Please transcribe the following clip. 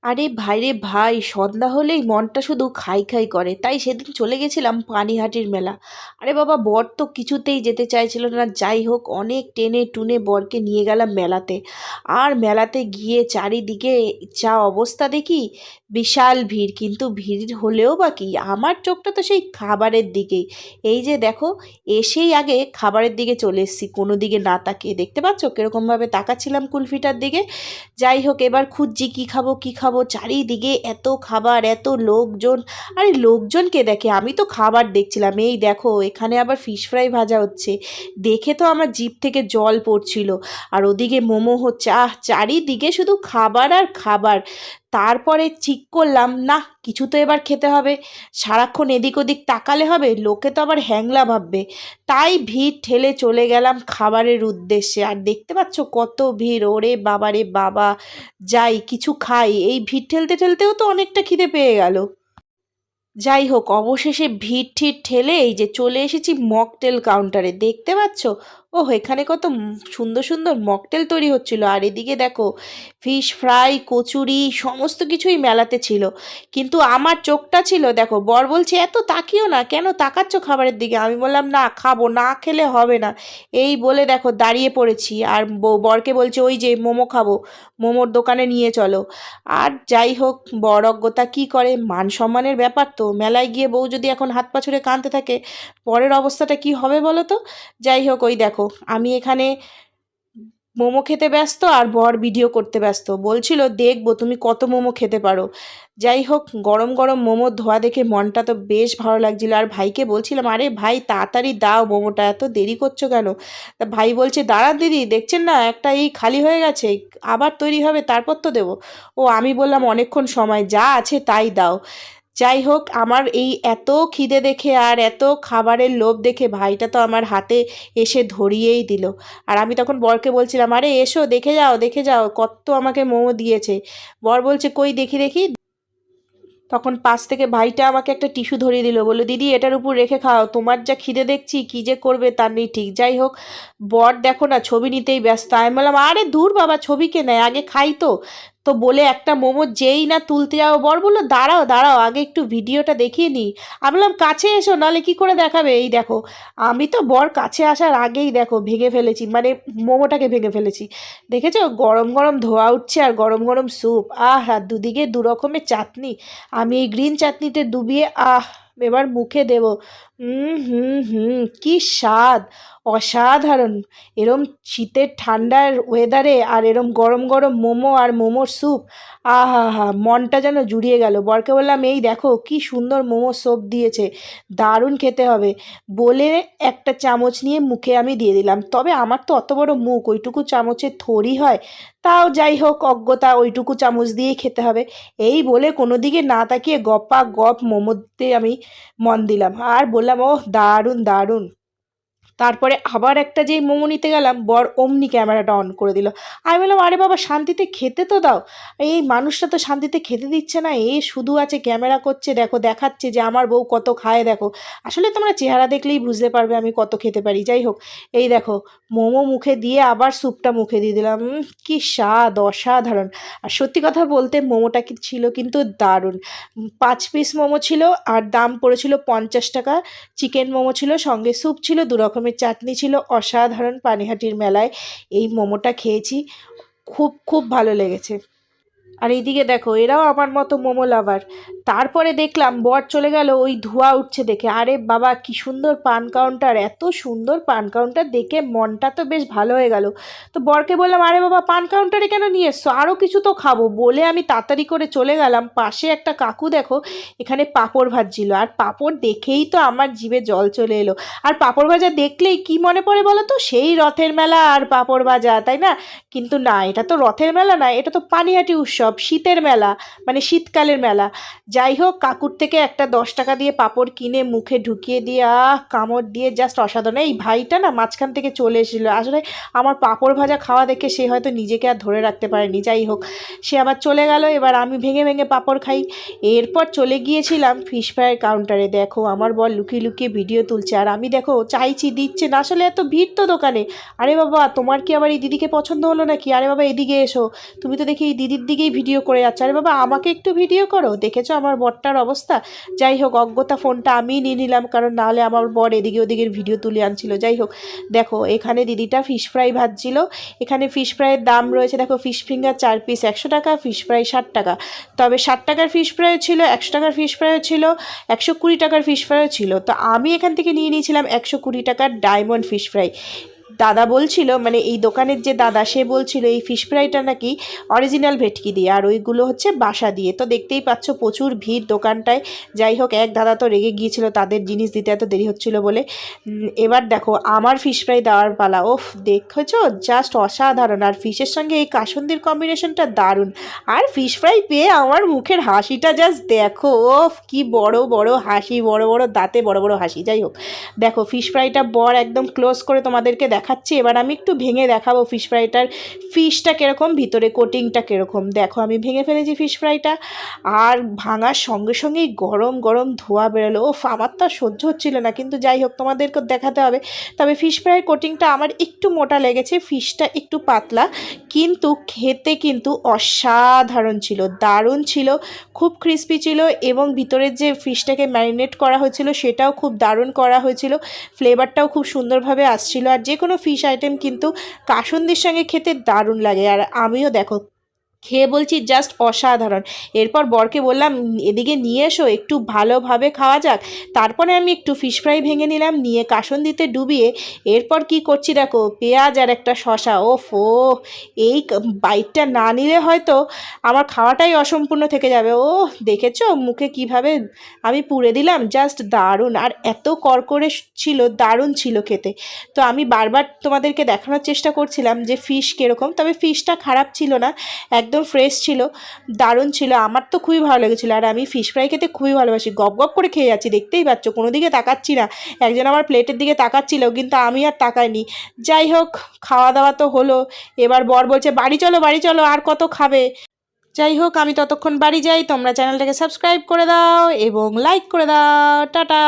আরে ভাই রে ভাই, সন্ধ্যা হলেই মনটা শুধু খাই খাই করে। তাই সেদিন চলে গেছিলাম পানিহাটির মেলা। আরে বাবা, বর তো কিছুতেই যেতে চাইছিল না। যাই হোক, অনেক টেনে টুনে বরকে নিয়ে গেলাম মেলাতে। আর মেলাতে গিয়ে চারিদিকে যা অবস্থা দেখি, বিশাল ভিড়। কিন্তু ভিড় হলেও বা কি, আমার চোখটা তো সেই খাবারের দিকেই। এই যে দেখো, এসেই আগে খাবারের দিকে চলে এসেছি, কোনো দিকে না তাকিয়ে। দেখতে পাচ্ছ কিরকমভাবে তাকাচ্ছিলাম কুলফিটার দিকে। যাই হোক, এবার খুঁজছি কী খাবো কী খাবো, চারিদিকে এত খাবার, এত লোকজন। আরে লোকজনকে দেখে, আমি তো খাবার দেখছিলাম। এই দেখো, এখানে আবার ফিশ ফ্রাই ভাজা হচ্ছে, দেখে তো আমার জিভ থেকে জল পড়ছিল। আর ওদিকে মোমো হচ্ছে। চারিদিকে শুধু খাবার আর খাবার। তারপরে ঠিক করলাম, না, কিছু তো এবার খেতে হবে। সারাক্ষণ এদিক ওদিক তাকালে হবে, লোকে তো আবার হ্যাংলা ভাববে। তাই ভিড় ঠেলে চলে গেলাম খাবারের উদ্দেশ্যে। আর দেখতে পাচ্ছ কত ভিড়, ওরে বাবা রে বাবা। যাই কিছু খাই, এই ভিড় ঠেলতে ঠেলতেও তো অনেকটা খিদে পেয়ে গেল। যাই হোক, অবশেষে ভিড় ঠিড় ঠেলে এই যে চলে এসেছি মকটেল কাউন্টারে। দেখতে পাচ্ছ, এখানে কত সুন্দর সুন্দর মকটেল তৈরি হচ্ছিল। আর এদিকে দেখো, ফিশ ফ্রাই, কচুরি, সমস্ত কিছুই মেলাতে ছিল। কিন্তু আমার চোখটা ছিল, দেখো, বর বলছে এত তাকিও না, কেন তাকাচ্ছ খাবারের দিকে? আমি বললাম না, খাবো না, খেলে হবে না। এই বলে দেখো দাঁড়িয়ে পড়েছি। আর বরকে বলছে ওই যে মোমো খাবো, মোমোর দোকানে নিয়ে চলো। আর যাই হোক, বর অজ্ঞতা কী করে, মান সম্মানের ব্যাপার তো। মেলায় গিয়ে বউ যদি এখন হাত পা ছুড়ে কাঁদতে থাকে, পরের অবস্থাটা কি হবে বলো তো। যাই হোক, ওই দেখো, আমি এখানে মোমো খেতে ব্যস্ত আর বর ভিডিও করতে ব্যস্ত। বলছিল দেখবো তুমি কত মোমো খেতে পারো। যাই হোক, গরম গরম মোমোর ধোয়া দেখে মনটা তো বেশ ভালো লাগছিল। আর ভাইকে বলছিলাম, আরে ভাই তাড়াতাড়ি দাও মোমোটা, এত দেরি করছো কেন? তা ভাই বলছে, দাঁড়ান দিদি, দেখছেন না একটা এই খালি হয়ে গেছে, আবার তৈরি হবে, তারপর তো দেবো। আমি বললাম অনেকক্ষণ সময়, যা আছে তাই দাও। যাই হোক, আমার এই এত খিদে দেখে আর এত খাবারের লোভ দেখে ভাইটা তো আমার হাতে এসে ধরিয়েই দিল। আর আমি তখন বরকে বলছিলাম, আরে এসো, দেখে যাও দেখে যাও, কত আমাকে মোমো দিয়েছে। বর বলছে কই দেখি দেখি। তখন পাশ থেকে ভাইটা আমাকে একটা টিস্যু ধরিয়ে দিল, বললো দিদি এটার উপর রেখে খাও, তোমার যা খিদে দেখছি কী যে করবে তার নেই ঠিক। যাই হোক, বর দেখো না ছবি নিতেই ব্যস্ত। আমি বললাম, আরে দূর বাবা, ছবি কে নেয়, আগে খাই তো। তো বলে একটা মোমো যেই না তুলতে যাও, বর বললো দাঁড়াও দাঁড়াও, আগে একটু ভিডিওটা দেখিয়ে নিই। আমি বললাম কাছে এসো, নাহলে কী করে দেখাবে। এই দেখো, আমি তো বর কাছে আসার আগেই দেখো ভেঙে ফেলেছি, মানে মোমোটাকে ভেঙে ফেলেছি। দেখেছো, গরম গরম ধোয়া উঠছে আর গরম গরম স্যুপ, আর দুদিকে দু রকমের চাটনি। আমি এই গ্রিন চাটনিতে ডুবিয়ে এবার মুখে দেব। হুম হুম, কি স্বাদ, অসাধারণ। এরম শীতের ঠান্ডার ওয়েদারে আর এরম গরম গরম মোমো আর মোমোর স্যুপ, হা, মনটা যেন জুড়িয়ে গেল। বরকে বললাম, এই দেখো কি সুন্দর মোমো স্যুপ দিয়েছে, দারুণ খেতে হবে। বলে একটা চামচ নিয়ে মুখে আমি দিয়ে দিলাম। তবে আমার তো অত বড় মুখ, ওইটুকু চামচের থোড়ই হয়। তাও যাই হোক, অজ্ঞতা, ওইটুকু চামচ দিয়েই খেতে হবে। এই বলে কোনো দিকে না তাকিয়ে গপা গপ মোমোতে আমি মন দিলাম। আর বললাম, দারুণ দারুণ। তারপরে আবার একটা যেই মোমো নিতে গেলাম, বর অমনি ক্যামেরাটা অন করে দিল। আমি বললাম, আরে বাবা শান্তিতে খেতে তো দাও। এই মানুষটা তো শান্তিতে খেতে দিচ্ছে না, এ শুধু আছে ক্যামেরা করছে, দেখো দেখাচ্ছে যে আমার বউ কত খায় দেখো। আসলে তোমরা চেহারা দেখলেই বুঝতে পারবে আমি কত খেতে পারি। যাই হোক, এই দেখো, মোমো মুখে দিয়ে আবার স্যুপটা মুখে দিয়ে দিলাম। কি স্বাদ, অসাধারণ। আর সত্যি কথা বলতে মোমোটা কি ছিল কিন্তু দারুণ। 5 পিস মোমো ছিল আর দাম পড়েছিল 50 টাকা। চিকেন মোমো ছিল, সঙ্গে স্যুপ ছিল, দু রকমের চাটনি ছিল। অসাধারণ। পানিহাটির মেলায় এই মোমোটা খেয়েছি, খুব খুব ভালো লেগেছে। আর এইদিকে দেখো, এরাও আমার মতো মোমো লাভার। তারপরে দেখলাম বর চলে গেল ওই ধোঁয়া উঠছে দেখে। আরে বাবা, কি সুন্দর পান কাউন্টার, এত সুন্দর পান কাউন্টার দেখে মনটা তো বেশ ভালো হয়ে গেল। তো বরকে বললাম, আরে বাবা পান কাউন্টারে কেন নিয়ে এসছো, আরও কিছু তো খাবো। বলে আমি তাড়াতাড়ি করে চলে গেলাম। পাশে একটা কাকু দেখো এখানে পাঁপড় ভাজছিল, আর পাঁপড় দেখেই তো আমার জিভে জল চলে এলো। আর পাঁপড় ভাজা দেখলেই কি মনে পড়ে বলো তো, সেই রথের মেলা আর পাঁপড় ভাজা, তাই না? কিন্তু না, এটা তো রথের মেলা না, এটা তো পানিহাটি উৎসব, শীতের মেলা, মানে শীতকালের মেলা। যাই হোক, কাকুর থেকে একটা 10 টাকা দিয়ে পাঁপড় কিনে মুখে ঢুকিয়ে দিয়ে কামড় দিয়ে জাস্ট অসাধারণ। এই ভাইটা না মাঝখান থেকে চলে এসেছিলো, আসলে আমার পাঁপড় ভাজা খাওয়া দেখে সে হয়তো নিজেকে আর ধরে রাখতে পারেনি। যাই হোক, সে আবার চলে গেল। এবার আমি ভেঙে ভেঙে পাঁপড় খাই। এরপর চলে গিয়েছিলাম ফিশ ফ্রাইয়ের কাউন্টারে। দেখো, আমার বর লুকিয়ে লুকিয়ে ভিডিও তুলছে, আর আমি দেখো চাইছি, দিচ্ছে না। আসলে এত ভিড় তো দোকানে। আরে বাবা, তোমার কি আবার এই দিদিকে পছন্দ হলো নাকি? আরে বাবা এদিকে এসো, তুমি তো দেখি এই দিদির দিকেই ভিডিও করে যাচ্ছে। আরে বাবা আমাকে একটু ভিডিও করো, দেখেছো আমার বরটার অবস্থা। যাই হোক অজ্ঞতা ফোনটা আমিই নিয়ে নিলাম, কারণ নাহলে আমার বর এদিকে ওদিকের ভিডিও তুলে আনছিল। যাই হোক দেখো এখানে দিদিটা ফিশ ফ্রাই ভাজছিল। এখানে ফিশ ফ্রাইয়ের দাম রয়েছে দেখো, ফিশ ফিঙ্গার 4 পিস 100 টাকা, ফিশ ফ্রাই 60 টাকা। তবে 60 টাকার ফিশ ফ্রাইও ছিল, 100 টাকার ফিশ ফ্রাইও ছিল, 120 টাকার ফিশ ফ্রাইও ছিল। তো আমি এখান থেকে নিয়ে নিয়েছিলাম 120 টাকার ডায়মন্ড ফিশ ফ্রাই। দাদা বলছিল, মানে এই দোকানের যে দাদা সে বলছিল এই ফিশ ফ্রাইটা নাকি অরিজিনাল ভেটকি দিয়ে, আর ওইগুলো হচ্ছে বাসা দিয়ে। তো দেখতেই পাচ্ছ প্রচুর ভিড় দোকানটায়। যাই হোক এক দাদা তো রেগে গিয়েছিল তাদের জিনিস দিতে এত দেরি হচ্ছিল বলে। এবার দেখো আমার ফিশ ফ্রাই দেওয়ার পালা। ওফ দেখেছো জাস্ট অসাধারণ, আর ফিশের সঙ্গে এই কাসুন্দির কম্বিনেশনটা দারুণ। আর ফিশ ফ্রাই পেয়ে আমার মুখের হাসিটা জাস্ট দেখো, ওফ কি বড় বড় হাসি, বড় বড় দাঁতে বড় বড় হাসি। যাই হোক দেখো ফিশ ফ্রাইটা বর একদম ক্লোজ করে তোমাদেরকে দেখাচ্ছি। এবার আমি একটু ভেঙে দেখাবো ফিশ ফ্রাইটার ফিশটা কীরকম, ভিতরে কোটিংটা কীরকম। দেখো আমি ভেঙে ফেলেছি ফিশ ফ্রাইটা, আর ভাঙার সঙ্গে সঙ্গেই গরম গরম ধোয়া বেরোলো। ওফ আমার তো সহ্য হচ্ছিল না, কিন্তু যাই হোক তোমাদেরকে দেখাতে হবে। তবে ফিশ ফ্রাইয়ের কোটিংটা আমার একটু মোটা লেগেছে, ফিশটা একটু পাতলা, কিন্তু খেতে কিন্তু অসাধারণ ছিল, দারুণ ছিল, খুব ক্রিস্পি ছিল, এবং ভিতরের যে ফিশটাকে ম্যারিনেট করা হয়েছিল সেটাও খুব দারুণ করা হয়েছিল, ফ্লেভারটাও খুব সুন্দরভাবে আসছিল। আর যে কোনো ফিশ আইটেম কিন্তু কাসুন্দির সঙ্গে খেতে দারুণ লাগে। আর আমিও দেখো খেয়ে বলছি জাস্ট অসাধারণ। এরপর বরকে বললাম এদিকে নিয়ে এসো একটু ভালোভাবে খাওয়া যাক। তারপরে আমি একটু ফিশ ফ্রাই ভেঙে নিলাম, নিয়ে কাসুন্দিতে ডুবিয়ে এরপর কি করছি দেখো, পেঁয়াজ আর একটা শশা। ওফ ও এই বাইটটা না নিলে হয়তো আমার খাওয়াটাই অসম্পূর্ণ থেকে যাবে। ও দেখেছো মুখে কিভাবে আমি পুড়ে দিলাম, জাস্ট দারুণ, আর এত করকরে ছিল, দারুণ ছিল খেতে। তো আমি বারবার তোমাদেরকে দেখানোর চেষ্টা করছিলাম যে ফিশ কীরকম, তবে ফিশটা খারাপ ছিল না, একদম ফ্রেশ ছিল, দারুণ ছিল, আমার তো খুবই ভালো লেগেছিলো। আর আমি ফিশ ফ্রাই খেতে খুবই ভালোবাসি, গপ গপ করে খেয়ে যাচ্ছি, দেখতেই পাচ্ছ কোনো দিকে তাকাচ্ছি না। একজন আমার প্লেটের দিকে তাকাচ্ছিল কিন্তু আমি আর তাকাইনি। যাই হোক খাওয়া দাওয়া তো হলো, এবার বর বলছে বাড়ি চলো বাড়ি চলো, আর কত খাবে। যাই হোক আমি ততক্ষণ বাড়ি যাই, তোমরা চ্যানেলটাকে সাবস্ক্রাইব করে দাও এবং লাইক করে দাও। টাটা।